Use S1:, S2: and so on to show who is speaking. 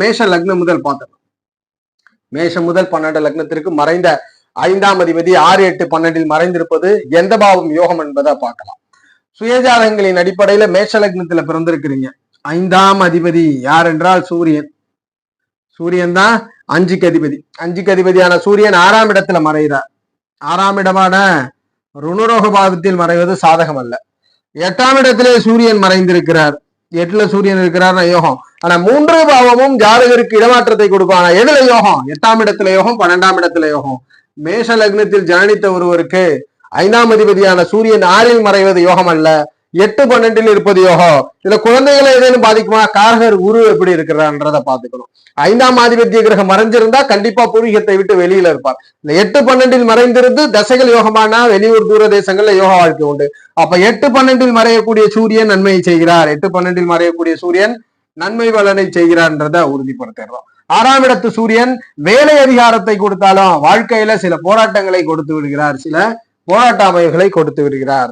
S1: மேஷ லக்னம் முதல் பார்த்தோம். மேஷம் முதல் 12 லக்னத்திற்கு மறைந்த 5ஆம் அதிபதி 6, 8, 12 மறைந்திருப்பது எந்த பாவம் யோகம் என்பதை பார்க்கலாம். சுயஜாதகங்களின் அடிப்படையில மேஷ லக்னத்துல பிறந்திருக்கிறீங்க. 5ஆம் அதிபதி யார் என்றால் சூரியன். சூரியன் தான் 5க்கு அதிபதி. 5க்கு அதிபதியான சூரியன் 6ஆம் இடத்துல மறைகிறார். 6ஆம் இடமான ருணரோக பாவத்தில் மறைவது சாதகம் அல்ல. 8ஆம் இடத்திலே சூரியன் மறைந்திருக்கிறார். 8ல சூரியன் இருக்கிறார் யோகம். ஆனா 3 பாவமும் ஜாதகருக்கு இடமாற்றத்தை கொடுக்கும். ஆனா எதுல யோகம்? 8ஆம் இடத்துல யோகம், 12ஆம் இடத்துல யோகம். மேஷ லக்னத்தில் ஜனனித்த ஒருவருக்கு 5ஆம் அதிபதியான சூரியன் 6ல் மறைவது யோகம் அல்ல, 8, 12 இருப்பது யோகம். இதுல குழந்தைகளை ஏதேனும் பாதிக்குமா? காரகர் குரு எப்படி இருக்கிறான்றத பாத்துக்கணும். 5ஆம் ஆதிபத்திய கிரகம் மறைஞ்சிருந்தா கண்டிப்பா பூர்வீகத்தை விட்டு வெளியில இருப்பார். இந்த 8, 12 மறைந்திருந்து தசைகள் யோகமானா வெளியூர் தூர தேசங்கள்ல யோக வாழ்க்கை உண்டு. அப்ப 8, 12 மறையக்கூடிய சூரியன் நன்மையை செய்கிறார். 8, 12 மறையக்கூடிய சூரியன் நன்மை பலனை செய்கிறார்ன்றத உறுதிப்படுத்திடுறோம். 6ஆம் இடத்து சூரியன் வேலை அதிகாரத்தை கொடுத்தாலும் வாழ்க்கையில சில போராட்டங்களை கொடுத்து விடுகிறார், சில போராட்ட அமைப்புகளை கொடுத்து விடுகிறார்.